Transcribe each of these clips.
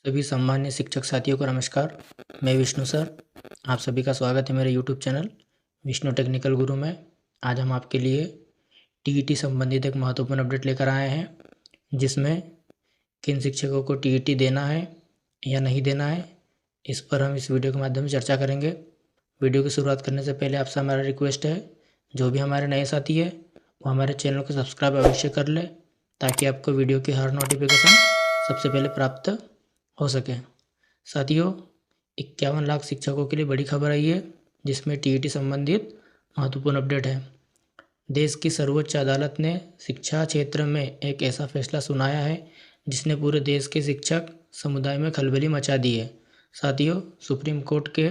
सभी सम्मान्य शिक्षक साथियों को नमस्कार। मैं विष्णु सर, आप सभी का स्वागत है मेरे यूट्यूब चैनल विष्णु टेक्निकल गुरु में। आज हम आपके लिए टीईटी संबंधित एक महत्वपूर्ण अपडेट लेकर आए हैं, जिसमें किन शिक्षकों को टीईटी देना है या नहीं देना है, इस पर हम इस वीडियो के माध्यम से चर्चा करेंगे। वीडियो की शुरुआत करने से पहले आपसे हमारा रिक्वेस्ट है, जो भी हमारे नए साथी है वो हमारे चैनल को सब्सक्राइब अवश्य कर ले, ताकि आपको वीडियो की हर नोटिफिकेशन सबसे पहले प्राप्त हो सके। साथियों, 51 लाख शिक्षकों के लिए बड़ी खबर आई है, जिसमें टीईटी संबंधित महत्वपूर्ण अपडेट है। देश की सर्वोच्च अदालत ने शिक्षा क्षेत्र में एक ऐसा फैसला सुनाया है जिसने पूरे देश के शिक्षक समुदाय में खलबली मचा दी है। साथियों, सुप्रीम कोर्ट के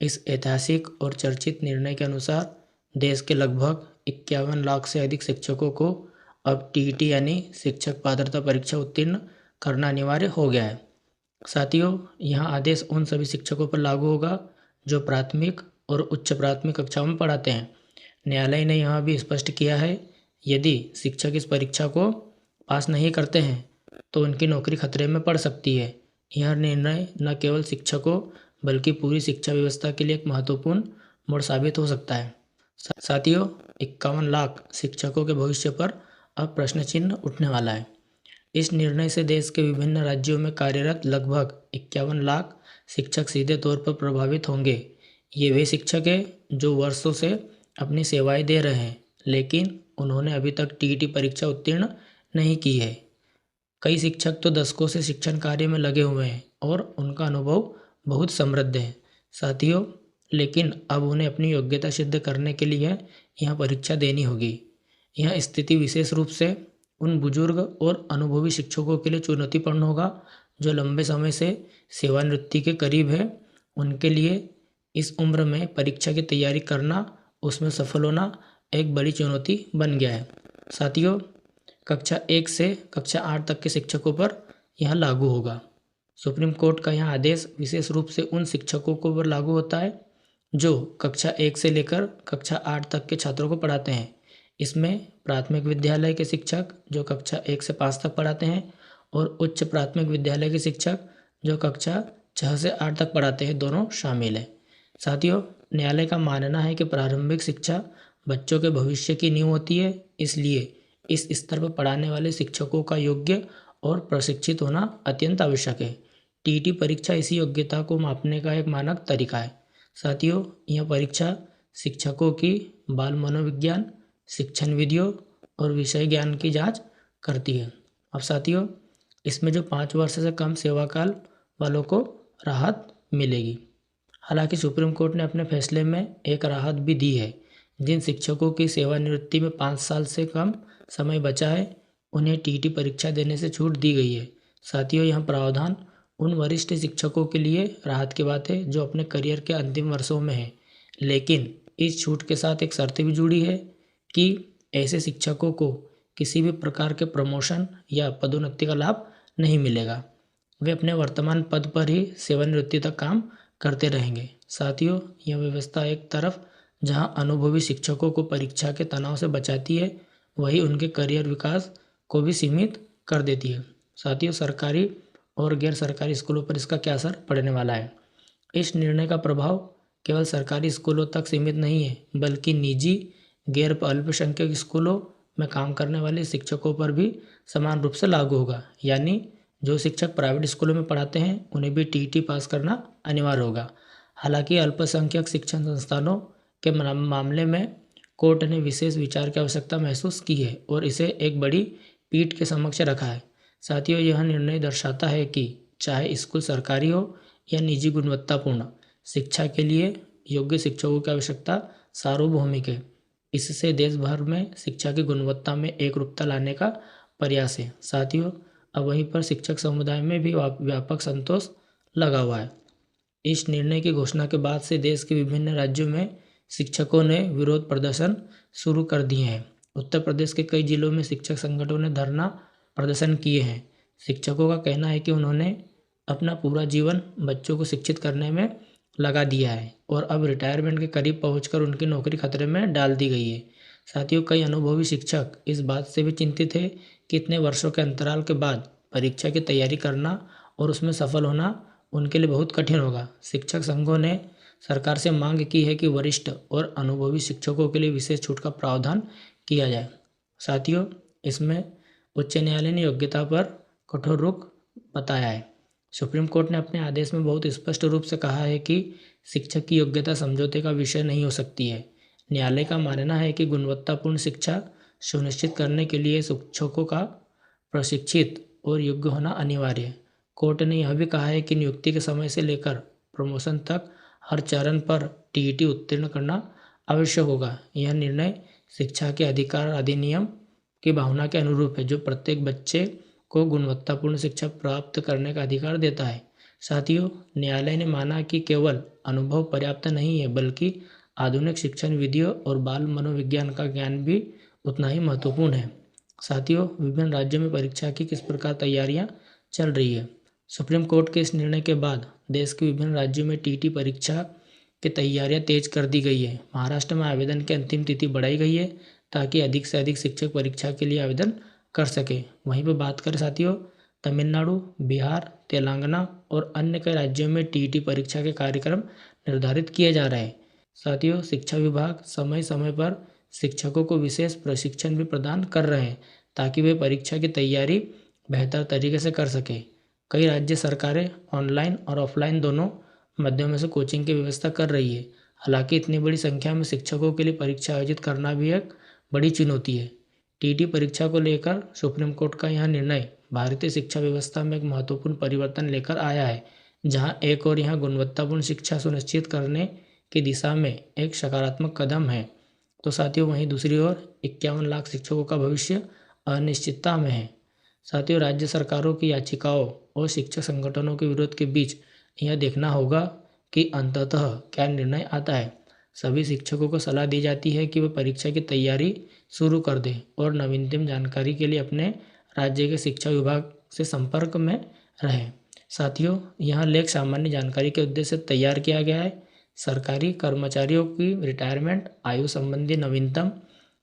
इस ऐतिहासिक और चर्चित निर्णय के अनुसार देश के लगभग 51 लाख से अधिक शिक्षकों को अब टीईटी यानी शिक्षक पात्रता परीक्षा उत्तीर्ण करना अनिवार्य हो गया है। साथियों, यह आदेश उन सभी शिक्षकों पर लागू होगा जो प्राथमिक और उच्च प्राथमिक कक्षाओं में पढ़ाते हैं। न्यायालय ने यह भी स्पष्ट किया है, यदि शिक्षक इस परीक्षा को पास नहीं करते हैं तो उनकी नौकरी खतरे में पड़ सकती है। यह निर्णय न केवल शिक्षकों बल्कि पूरी शिक्षा व्यवस्था के लिए एक महत्वपूर्ण मोड़ साबित हो सकता है। साथियों, 51 लाख शिक्षकों के भविष्य पर अब प्रश्न चिन्ह उठने वाला है। इस निर्णय से देश के विभिन्न राज्यों में कार्यरत लगभग 51 लाख शिक्षक सीधे तौर पर प्रभावित होंगे। ये वे शिक्षक हैं जो वर्षों से अपनी सेवाएं दे रहे हैं, लेकिन उन्होंने अभी तक टीईटी परीक्षा उत्तीर्ण नहीं की है। कई शिक्षक तो दशकों से शिक्षण कार्य में लगे हुए हैं और उनका अनुभव बहुत समृद्ध है। साथियों, लेकिन अब उन्हें अपनी योग्यता सिद्ध करने के लिए यह परीक्षा देनी होगी। यह स्थिति विशेष रूप से उन बुजुर्ग और अनुभवी शिक्षकों के लिए चुनौतीपूर्ण होगा जो लंबे समय से सेवानिवृत्ति के करीब है। उनके लिए इस उम्र में परीक्षा की तैयारी करना, उसमें सफल होना एक बड़ी चुनौती बन गया है। साथियों, कक्षा 1 से कक्षा 8 तक के शिक्षकों पर यह लागू होगा। सुप्रीम कोर्ट का यह आदेश विशेष रूप से उन शिक्षकों को पर लागू होता है जो कक्षा 1 से लेकर कक्षा 8 तक के छात्रों को पढ़ाते हैं। इसमें प्राथमिक विद्यालय के शिक्षक जो कक्षा 1 से 5 तक पढ़ाते हैं और उच्च प्राथमिक विद्यालय के शिक्षक जो कक्षा 6 से 8 तक पढ़ाते हैं, दोनों शामिल हैं। साथियों, न्यायालय का मानना है कि प्रारंभिक शिक्षा बच्चों के भविष्य की नींव होती है, इसलिए इस स्तर पर पढ़ाने वाले शिक्षकों का योग्य और प्रशिक्षित होना अत्यंत आवश्यक है। टीईटी परीक्षा इसी योग्यता को मापने का एक मानक तरीका है। साथियों, यह परीक्षा शिक्षकों की बाल मनोविज्ञान, शिक्षण विधियों और विषय ज्ञान की जांच करती है। अब साथियों, इसमें जो 5 वर्ष से कम सेवाकाल वालों को राहत मिलेगी। हालांकि सुप्रीम कोर्ट ने अपने फैसले में एक राहत भी दी है। जिन शिक्षकों की सेवानिवृत्ति में 5 साल से कम समय बचा है, उन्हें टीईटी परीक्षा देने से छूट दी गई है। साथियों, यह प्रावधान उन वरिष्ठ शिक्षकों के लिए राहत की बात है जो अपने करियर के अंतिम वर्षों में हैं, लेकिन इस छूट के साथ एक शर्त भी जुड़ी है कि ऐसे शिक्षकों को किसी भी प्रकार के प्रमोशन या पदोन्नति का लाभ नहीं मिलेगा। वे अपने वर्तमान पद पर ही सेवानिवृत्ति तक काम करते रहेंगे। साथियों, यह व्यवस्था एक तरफ जहां अनुभवी शिक्षकों को परीक्षा के तनाव से बचाती है, वहीं उनके करियर विकास को भी सीमित कर देती है। साथियों, सरकारी और गैर सरकारी स्कूलों पर इसका क्या असर पड़ने वाला है? इस निर्णय का प्रभाव केवल सरकारी स्कूलों तक सीमित नहीं है, बल्कि निजी गैर अल्पसंख्यक स्कूलों में काम करने वाले शिक्षकों पर भी समान रूप से लागू होगा। यानी जो शिक्षक प्राइवेट स्कूलों में पढ़ाते हैं, उन्हें भी टीईटी पास करना अनिवार्य होगा। हालांकि अल्पसंख्यक शिक्षण संस्थानों के मामले में कोर्ट ने विशेष विचार की आवश्यकता महसूस की है और इसे एक बड़ी पीठ के समक्ष रखा है। साथियों, यह निर्णय दर्शाता है कि चाहे स्कूल सरकारी हो या निजी, गुणवत्तापूर्ण शिक्षा के लिए योग्य शिक्षकों की आवश्यकता सार्वभौमिक है। इससे देश भर में शिक्षा की गुणवत्ता में एकरूपता लाने का प्रयास है। साथियों, अब वहीं पर शिक्षक समुदाय में भी व्यापक संतोष लगा हुआ है। इस निर्णय की घोषणा के बाद से देश के विभिन्न राज्यों में शिक्षकों ने विरोध प्रदर्शन शुरू कर दिए हैं। उत्तर प्रदेश के कई जिलों में शिक्षक संगठनों ने धरना प्रदर्शन किए हैं। शिक्षकों का कहना है कि उन्होंने अपना पूरा जीवन बच्चों को शिक्षित करने में लगा दिया है और अब रिटायरमेंट के करीब पहुंचकर उनकी नौकरी खतरे में डाल दी गई है। साथियों, कई अनुभवी शिक्षक इस बात से भी चिंतित है कि इतने वर्षों के अंतराल के बाद परीक्षा की तैयारी करना और उसमें सफल होना उनके लिए बहुत कठिन होगा। शिक्षक संघों ने सरकार से मांग की है कि वरिष्ठ और अनुभवी शिक्षकों के लिए विशेष छूट का प्रावधान किया जाए। साथियों, इसमें उच्च न्यायालय ने योग्यता पर कठोर रुख बताया है। सुप्रीम कोर्ट ने अपने आदेश में बहुत स्पष्ट रूप से कहा है कि शिक्षक की योग्यता समझौते का विषय नहीं हो सकती है। न्यायालय का मानना है कि गुणवत्तापूर्ण शिक्षा सुनिश्चित करने के लिए शिक्षकों का प्रशिक्षित और योग्य होना अनिवार्य है। कोर्ट ने यह भी कहा है कि नियुक्ति के समय से लेकर प्रमोशन तक हर चरण पर टीईटी उत्तीर्ण करना आवश्यक होगा। यह निर्णय शिक्षा के अधिकार अधिनियम की भावना के अनुरूप है, जो प्रत्येक बच्चे को गुणवत्तापूर्ण शिक्षा प्राप्त करने का अधिकार देता है। साथियों, न्यायालय ने माना कि केवल अनुभव पर्याप्त नहीं है, बल्कि आधुनिक शिक्षण विधियों और बाल मनोविज्ञान का ज्ञान भी उतना ही महत्वपूर्ण है। साथियों, विभिन्न राज्यों में परीक्षा की किस प्रकार तैयारियां चल रही है। सुप्रीम कोर्ट के इस निर्णय के बाद देश के विभिन्न राज्यों में टीटी परीक्षा की तैयारियां तेज कर दी गई है। महाराष्ट्र में आवेदन की अंतिम तिथि बढ़ाई गई है ताकि अधिक से अधिक शिक्षक परीक्षा के लिए आवेदन कर सके। वहीं पर बात करें साथियों, तमिलनाडु, बिहार, तेलंगाना और अन्य कई राज्यों में टीईटी परीक्षा के कार्यक्रम निर्धारित किए जा रहे हैं। साथियों, शिक्षा विभाग समय समय पर शिक्षकों को विशेष प्रशिक्षण भी प्रदान कर रहे हैं ताकि वे परीक्षा की तैयारी बेहतर तरीके से कर सके। कई राज्य सरकारें ऑनलाइन और ऑफलाइन दोनों माध्यमों से कोचिंग की व्यवस्था कर रही है। हालांकि इतनी बड़ी संख्या में शिक्षकों के लिए परीक्षा आयोजित करना भी एक बड़ी चुनौती है। टीटी परीक्षा को लेकर सुप्रीम कोर्ट का यह निर्णय भारतीय शिक्षा व्यवस्था में एक महत्वपूर्ण परिवर्तन लेकर आया है, जहां एक और यहाँ गुणवत्तापूर्ण शिक्षा सुनिश्चित करने की दिशा में एक सकारात्मक कदम है, तो साथियों वहीं दूसरी ओर 51 लाख शिक्षकों का भविष्य अनिश्चितता में है। साथियों, राज्य सरकारों की याचिकाओं और शिक्षक संगठनों के विरोध के बीच यह देखना होगा कि अंततः क्या निर्णय आता है। सभी शिक्षकों को सलाह दी जाती है कि वे परीक्षा की तैयारी शुरू कर दें और नवीनतम जानकारी के लिए अपने राज्य के शिक्षा विभाग से संपर्क में रहें। साथियों, यह लेख सामान्य जानकारी के उद्देश्य से तैयार किया गया है। सरकारी कर्मचारियों की रिटायरमेंट आयु संबंधी नवीनतम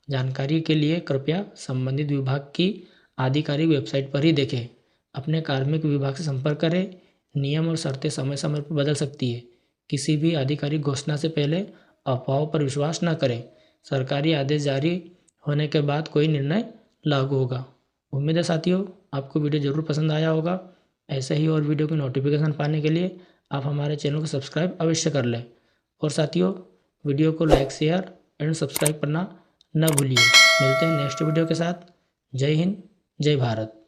जानकारी के लिए कृपया संबंधित विभाग की आधिकारिक वेबसाइट पर ही देखें। अपने कार्मिक विभाग से संपर्क करें। नियम और शर्तें समय समय पर बदल सकती है। किसी भी आधिकारिक घोषणा से पहले अफवाहों पर विश्वास न करें। सरकारी आदेश जारी होने के बाद कोई निर्णय लागू होगा। उम्मीद है साथियों आपको वीडियो ज़रूर पसंद आया होगा। ऐसे ही और वीडियो की नोटिफिकेशन पाने के लिए आप हमारे चैनल को सब्सक्राइब अवश्य कर लें। और साथियों, वीडियो को लाइक, शेयर एंड सब्सक्राइब करना न भूलिए। मिलते हैं नेक्स्ट वीडियो के साथ। जय हिंद, जय भारत।